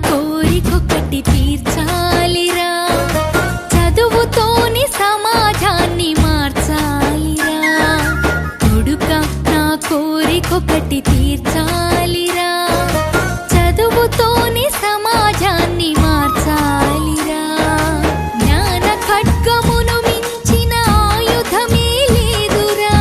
కోరికొకటి తీర్చాలిరా, చదువుతోని సమాజాన్ని మార్చాలిరా. కొడుకా నా కోరికొకటి తీర్చాలిరా, చదువుతోని సమాజాన్ని మార్చాలిరా. జ్ఞాన ఖడ్గమును మించిన ఆయుధమే లేదురా.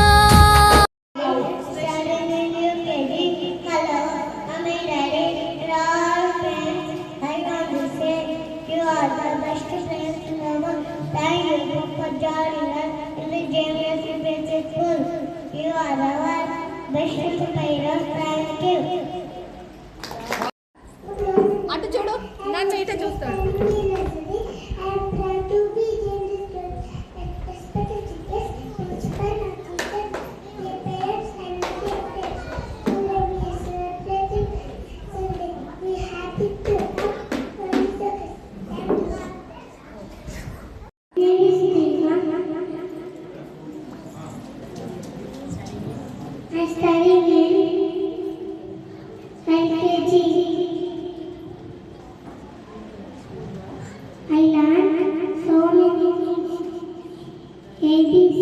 అటు చూడు, నన్ను ఇట చూస్తాడు. I study in LKG. I learned so many things. ABC.